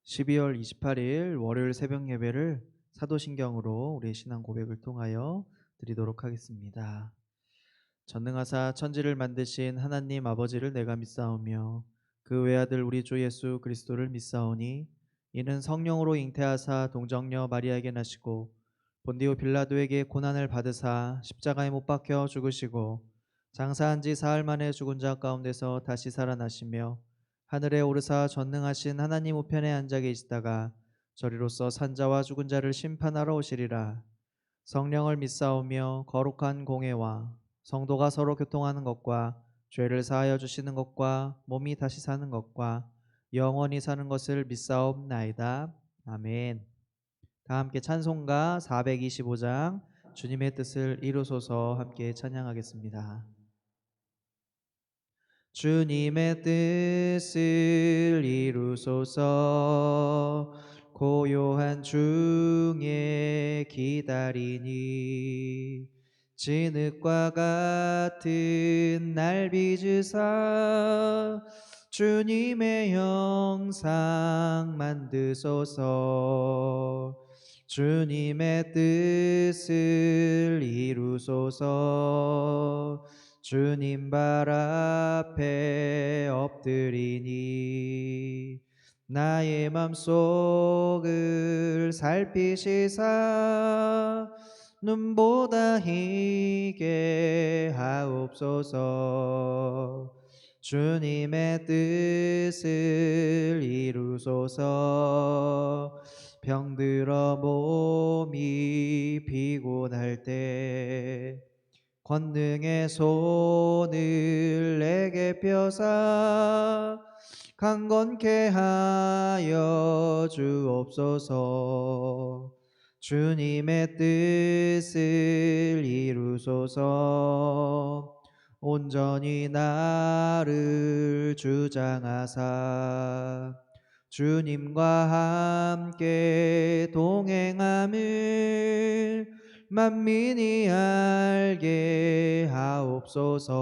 12월 28일 월요일 새벽 예배를 사도신경으로 우리의 신앙 고백을 통하여 드리도록 하겠습니다. 전능하사 천지를 만드신 하나님 아버지를 내가 믿사오며 그 외아들 우리 주 예수 그리스도를 믿사오니 이는 성령으로 잉태하사 동정녀 마리아에게 나시고 본디오 빌라도에게 고난을 받으사 십자가에 못 박혀 죽으시고 장사한 지 사흘 만에 죽은 자 가운데서 다시 살아나시며 하늘에 오르사 전능하신 하나님 우편에 앉아 계시다가 저리로서 산자와 죽은 자를 심판하러 오시리라. 성령을 믿사오며 거룩한 공회와 성도가 서로 교통하는 것과 죄를 사하여 주시는 것과 몸이 다시 사는 것과 영원히 사는 것을 믿사옵나이다. 아멘. 다 함께 찬송가 425장 주님의 뜻을 이루소서 함께 찬양하겠습니다. 주님의 뜻을 이루소서. 고요한 중에 기다리니 진흙과 같은 날 빚으사 주님의 형상 만드소서. 주님의 뜻을 이루소서. 주님 발 앞에 엎드리니 나의 맘속을 살피시사 눈보다 희게 하옵소서. 주님의 뜻을 이루소서. 병들어 몸이 피곤할 때 권능의 손을 내게 펴사 강건케 하여 주옵소서. 주님의 뜻을 이루소서. 온전히 나를 주장하사 주님과 함께 동행함을 만민이 알게 하옵소서.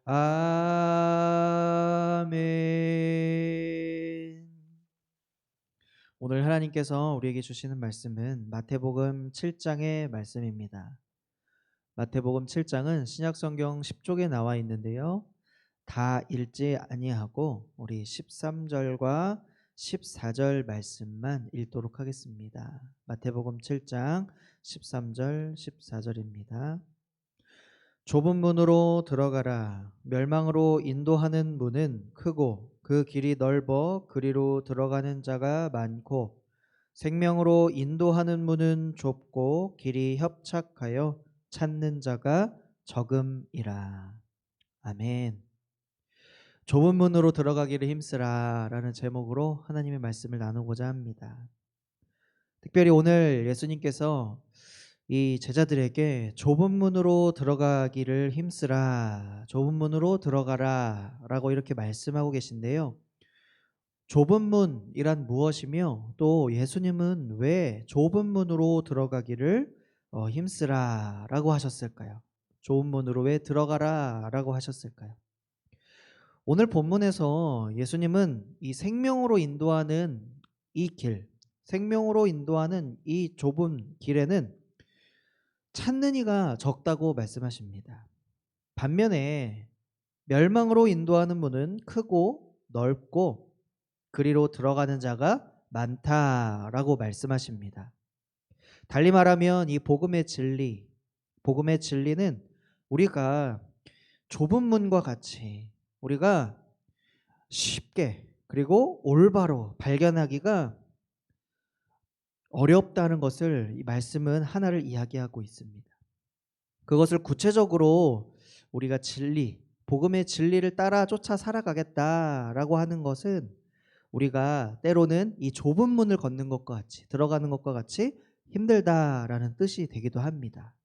아멘. 오늘 하나님께서 우리에게 주시는 말씀은 마태복음 7장의 말씀입니다. 마태복음 7장은 신약성경 10쪽에 나와 있는데요. 다 읽지 아니하고 우리 13절과 14절 말씀만 읽도록 하겠습니다. 마태복음 7장 13절 14절입니다. 좁은 문으로 들어가라. 멸망으로 인도하는 문은 크고 그 길이 넓어 그리로 들어가는 자가 많고 생명으로 인도하는 문은 좁고 길이 협착하여 찾는 자가 적음이라. 아멘. 좁은 문으로 들어가기를 힘쓰라 라는 제목으로 하나님의 말씀을 나누고자 합니다. 특별히 오늘 예수님께서 이 제자들에게 좁은 문으로 들어가기를 힘쓰라, 좁은 문으로 들어가라 라고 이렇게 말씀하고 계신데요. 좁은 문이란 무엇이며 또 예수님은 왜 좁은 문으로 들어가기를 힘쓰라 라고 하셨을까요? 좁은 문으로 왜 들어가라 라고 하셨을까요? 오늘 본문에서 예수님은 이 생명으로 인도하는 이 길, 생명으로 인도하는 이 좁은 길에는 찾는 이가 적다고 말씀하십니다. 반면에 멸망으로 인도하는 문은 크고 넓고 그리로 들어가는 자가 많다라고 말씀하십니다. 달리 말하면 이 복음의 진리는 우리가 좁은 문과 같이 우리가 쉽게 그리고 올바로 발견하기가 어렵다는 것을 이 말씀은 하나를 이야기하고 있습니다. 그것을 구체적으로 우리가 복음의 진리를 따라 쫓아 살아가겠다라고 하는 것은 우리가 때로는 이 좁은 문을 걷는 것과 같이 들어가는 것과 같이 힘들다라는 뜻이 되기도 합니다.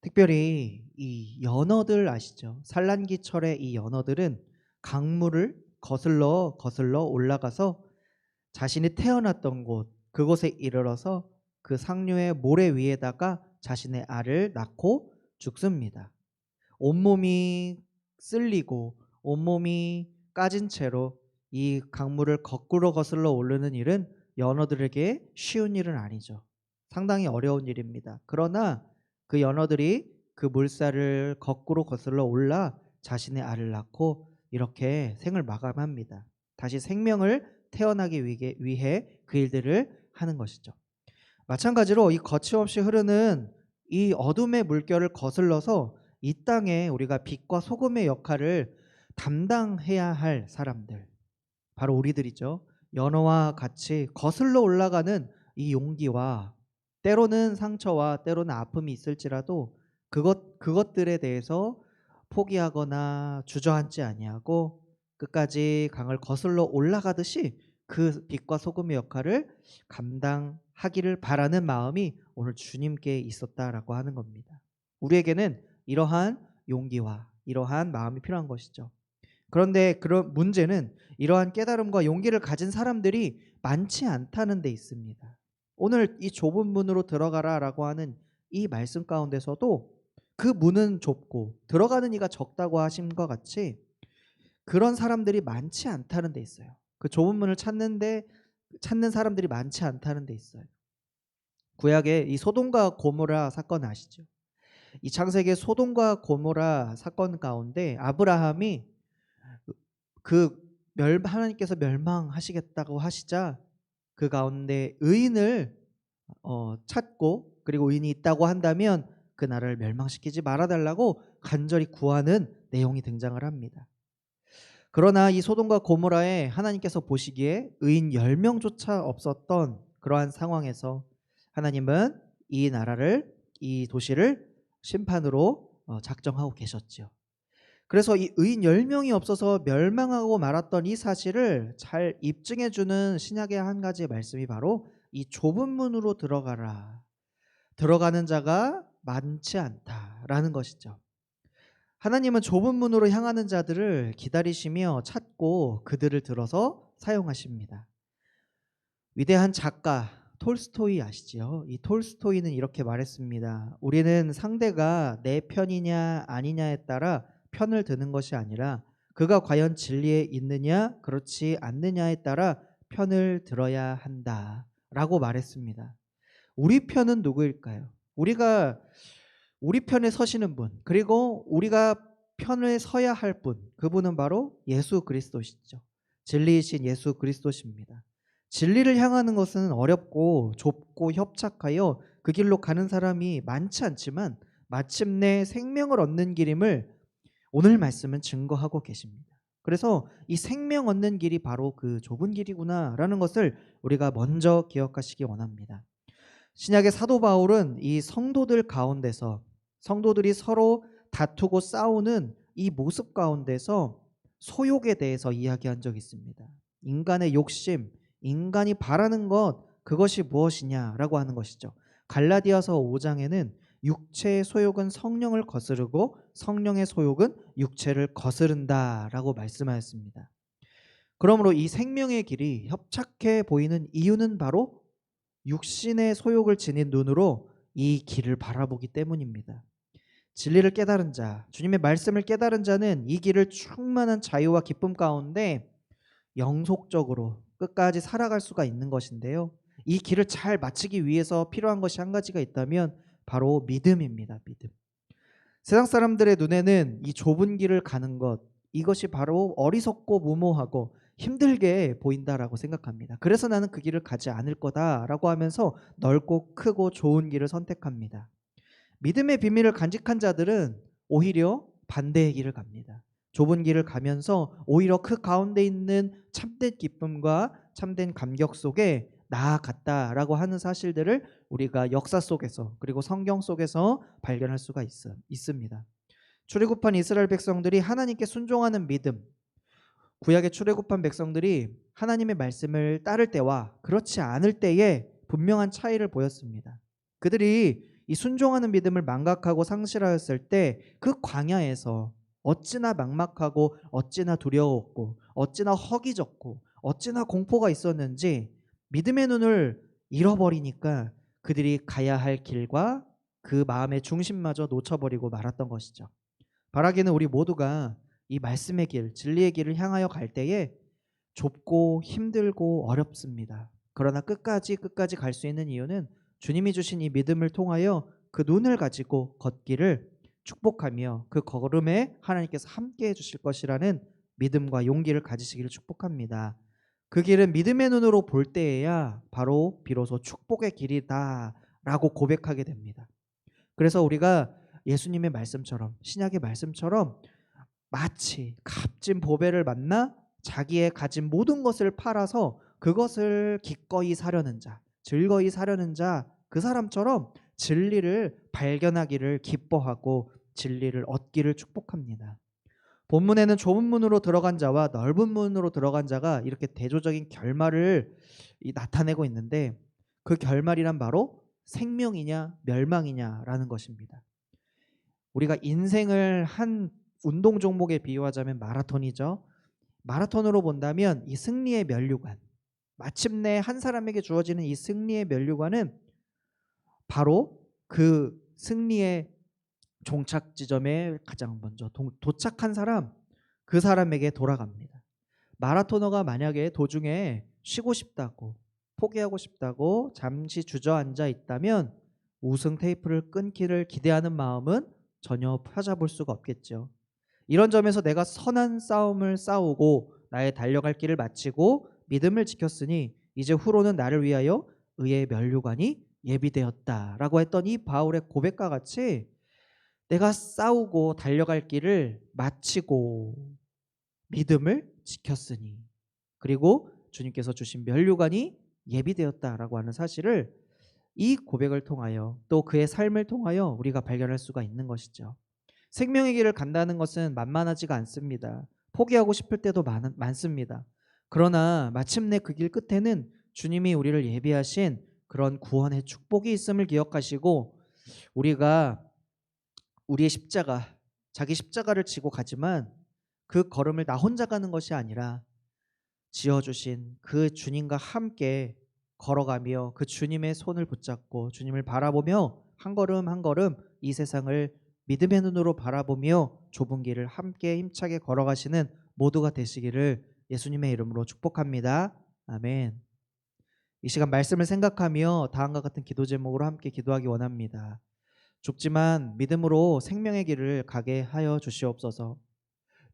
특별히 이 연어들 아시죠? 산란기철의 이 연어들은 강물을 거슬러 올라가서 자신이 태어났던 곳 그곳에 이르러서 그 상류의 모래 위에다가 자신의 알을 낳고 죽습니다. 온몸이 쓸리고 온몸이 까진 채로 이 강물을 거꾸로 거슬러 오르는 일은 연어들에게 쉬운 일은 아니죠. 상당히 어려운 일입니다. 그러나 그 연어들이 그 물살을 거꾸로 거슬러 올라 자신의 알을 낳고 이렇게 생을 마감합니다. 다시 생명을 태어나기 위해 그 일들을 하는 것이죠. 마찬가지로 이 거침없이 흐르는 이 어둠의 물결을 거슬러서 이 땅에 우리가 빛과 소금의 역할을 담당해야 할 사람들, 바로 우리들이죠. 연어와 같이 거슬러 올라가는 이 용기와 때로는 상처와 때로는 아픔이 있을지라도 그것들에 대해서 포기하거나 주저앉지 아니하고 끝까지 강을 거슬러 올라가듯이 그 빛과 소금의 역할을 감당하기를 바라는 마음이 오늘 주님께 있었다라고 하는 겁니다. 우리에게는 이러한 용기와 이러한 마음이 필요한 것이죠. 그런데 그런 문제는 이러한 깨달음과 용기를 가진 사람들이 많지 않다는 데 있습니다. 오늘 이 좁은 문으로 들어가라라고 하는 이 말씀 가운데서도 그 문은 좁고 들어가는 이가 적다고 하신 것 같이 그런 사람들이 많지 않다는 데 있어요. 그 좁은 문을 찾는 사람들이 많지 않다는 데 있어요. 구약에 이 소돔과 고모라 사건 아시죠? 이 창세기의 소돔과 고모라 사건 가운데 아브라함이 하나님께서 멸망하시겠다고 하시자 그 가운데 의인을 찾고 그리고 의인이 있다고 한다면 그 나라를 멸망시키지 말아달라고 간절히 구하는 내용이 등장을 합니다. 그러나 이 소돔과 고모라에 하나님께서 보시기에 의인 10명조차 없었던 그러한 상황에서 하나님은 이 도시를 심판으로 작정하고 계셨죠. 그래서 이 의인 10명이 없어서 멸망하고 말았던 이 사실을 잘 입증해주는 신약의 한 가지의 말씀이 바로 이 좁은 문으로 들어가라. 들어가는 자가 많지 않다라는 것이죠. 하나님은 좁은 문으로 향하는 자들을 기다리시며 찾고 그들을 들어서 사용하십니다. 위대한 작가 톨스토이 아시죠? 이 톨스토이는 이렇게 말했습니다. 우리는 상대가 내 편이냐 아니냐에 따라 편을 드는 것이 아니라 그가 과연 진리에 있느냐 그렇지 않느냐에 따라 편을 들어야 한다라고 말했습니다. 우리 편은 누구일까요? 우리 편에 서시는 분, 그리고 우리가 편을 서야 할 분, 그분은 바로 예수 그리스도시죠. 진리이신 예수 그리스도십니다. 진리를 향하는 것은 어렵고 좁고 협착하여 그 길로 가는 사람이 많지 않지만 마침내 생명을 얻는 길임을 오늘 말씀은 증거하고 계십니다. 그래서 이 생명 얻는 길이 바로 그 좁은 길이구나라는 것을 우리가 먼저 기억하시기 원합니다. 신약의 사도 바울은 이 성도들 가운데서 성도들이 서로 다투고 싸우는 이 모습 가운데서 소욕에 대해서 이야기한 적이 있습니다. 인간의 욕심, 인간이 바라는 것, 그것이 무엇이냐라고 하는 것이죠. 갈라디아서 5장에는 육체의 소욕은 성령을 거스르고 성령의 소욕은 육체를 거스른다라고 말씀하였습니다. 그러므로 이 생명의 길이 협착해 보이는 이유는 바로 육신의 소욕을 지닌 눈으로 이 길을 바라보기 때문입니다. 진리를 깨달은 자, 주님의 말씀을 깨달은 자는 이 길을 충만한 자유와 기쁨 가운데 영속적으로 끝까지 살아갈 수가 있는 것인데요. 이 길을 잘 마치기 위해서 필요한 것이 한 가지가 있다면 바로 믿음입니다. 믿음. 세상 사람들의 눈에는 이 좁은 길을 가는 것, 이것이 바로 어리석고 무모하고 힘들게 보인다라고 생각합니다. 그래서 나는 그 길을 가지 않을 거다라고 하면서 넓고 크고 좋은 길을 선택합니다. 믿음의 비밀을 간직한 자들은 오히려 반대의 길을 갑니다. 좁은 길을 가면서 오히려 그 가운데 있는 참된 기쁨과 참된 감격 속에 나아갔다라고 하는 사실들을 우리가 역사 속에서 그리고 성경 속에서 발견할 수가 있습니다. 출애굽한 이스라엘 백성들이 하나님께 순종하는 믿음, 구약의 출애굽한 백성들이 하나님의 말씀을 따를 때와 그렇지 않을 때에 분명한 차이를 보였습니다. 그들이 이 순종하는 믿음을 망각하고 상실하였을 때 그 광야에서 어찌나 막막하고 어찌나 두려웠고 어찌나 허기졌고 어찌나 공포가 있었는지 믿음의 눈을 잃어버리니까 그들이 가야 할 길과 그 마음의 중심마저 놓쳐버리고 말았던 것이죠. 바라기는 우리 모두가 이 말씀의 길, 진리의 길을 향하여 갈 때에 좁고 힘들고 어렵습니다. 그러나 끝까지 갈 수 있는 이유는 주님이 주신 이 믿음을 통하여 그 눈을 가지고 걷기를 축복하며 그 걸음에 하나님께서 함께해 주실 것이라는 믿음과 용기를 가지시기를 축복합니다. 그 길은 믿음의 눈으로 볼 때에야 바로 비로소 축복의 길이다라고 고백하게 됩니다. 그래서 우리가 예수님의 말씀처럼, 신약의 말씀처럼 마치 값진 보배를 만나 자기의 가진 모든 것을 팔아서 그것을 기꺼이 사려는 자, 즐거이 사려는 자, 그 사람처럼 진리를 발견하기를 기뻐하고 진리를 얻기를 축복합니다. 본문에는 좁은 문으로 들어간 자와 넓은 문으로 들어간 자가 이렇게 대조적인 결말을 나타내고 있는데, 그 결말이란 바로 생명이냐 멸망이냐라는 것입니다. 우리가 인생을 한 운동 종목에 비유하자면 마라톤이죠. 마라톤으로 본다면 이 승리의 면류관, 마침내 한 사람에게 주어지는 이 승리의 면류관은 바로 그 승리의 종착 지점에 가장 먼저 도착한 사람, 그 사람에게 돌아갑니다. 마라토너가 만약에 도중에 쉬고 싶다고, 포기하고 싶다고 잠시 주저앉아 있다면 우승 테이프를 끊기를 기대하는 마음은 전혀 찾아볼 수가 없겠죠. 이런 점에서 내가 선한 싸움을 싸우고 나의 달려갈 길을 마치고 믿음을 지켰으니 이제 후로는 나를 위하여 의의 면류관이 예비되었다라고 했던 이 바울의 고백과 같이 내가 싸우고 달려갈 길을 마치고 믿음을 지켰으니, 그리고 주님께서 주신 면류관이 예비되었다라고 하는 사실을 이 고백을 통하여 또 그의 삶을 통하여 우리가 발견할 수가 있는 것이죠. 생명의 길을 간다는 것은 만만하지가 않습니다. 포기하고 싶을 때도 많습니다. 그러나 마침내 그 길 끝에는 주님이 우리를 예비하신 그런 구원의 축복이 있음을 기억하시고, 우리가 우리의 십자가, 자기 십자가를 지고 가지만 그 걸음을 나 혼자 가는 것이 아니라 지어주신 그 주님과 함께 걸어가며 그 주님의 손을 붙잡고 주님을 바라보며 한 걸음 한 걸음 이 세상을 믿음의 눈으로 바라보며 좁은 길을 함께 힘차게 걸어가시는 모두가 되시기를 예수님의 이름으로 축복합니다. 아멘. 이 시간 말씀을 생각하며 다음과 같은 기도 제목으로 함께 기도하기 원합니다. 죽지만 믿음으로 생명의 길을 가게 하여 주시옵소서.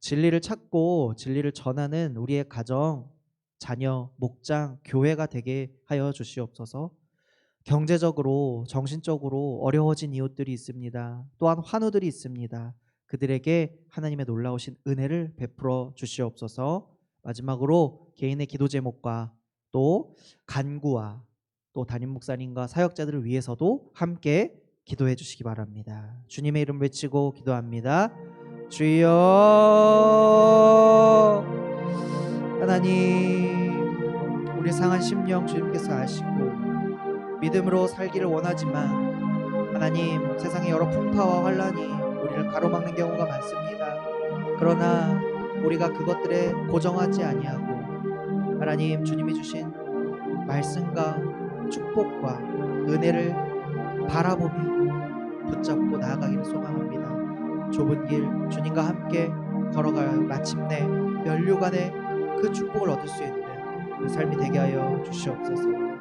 진리를 찾고 진리를 전하는 우리의 가정, 자녀, 목장, 교회가 되게 하여 주시옵소서. 경제적으로, 정신적으로 어려워진 이웃들이 있습니다. 또한 환우들이 있습니다. 그들에게 하나님의 놀라우신 은혜를 베풀어 주시옵소서. 마지막으로 개인의 기도 제목과 또 간구와 또 담임 목사님과 사역자들을 위해서도 함께 기도해 주시기 바랍니다. 주님의 이름 외치고 기도합니다. 주여, 하나님, 우리 상한 심령 주님께서 아시고 믿음으로 살기를 원하지만 하나님, 세상의 여러 풍파와 환란이 우리를 가로막는 경우가 많습니다. 그러나 우리가 그것들에 고정하지 아니하고 하나님, 주님이 주신 말씀과 축복과 은혜를 바라보며 붙잡고 나아가기를 소망합니다. 좁은 길 주님과 함께 걸어가요. 마침내 면류관의 그 축복을 얻을 수 있는 그 삶이 되게 하여 주시옵소서.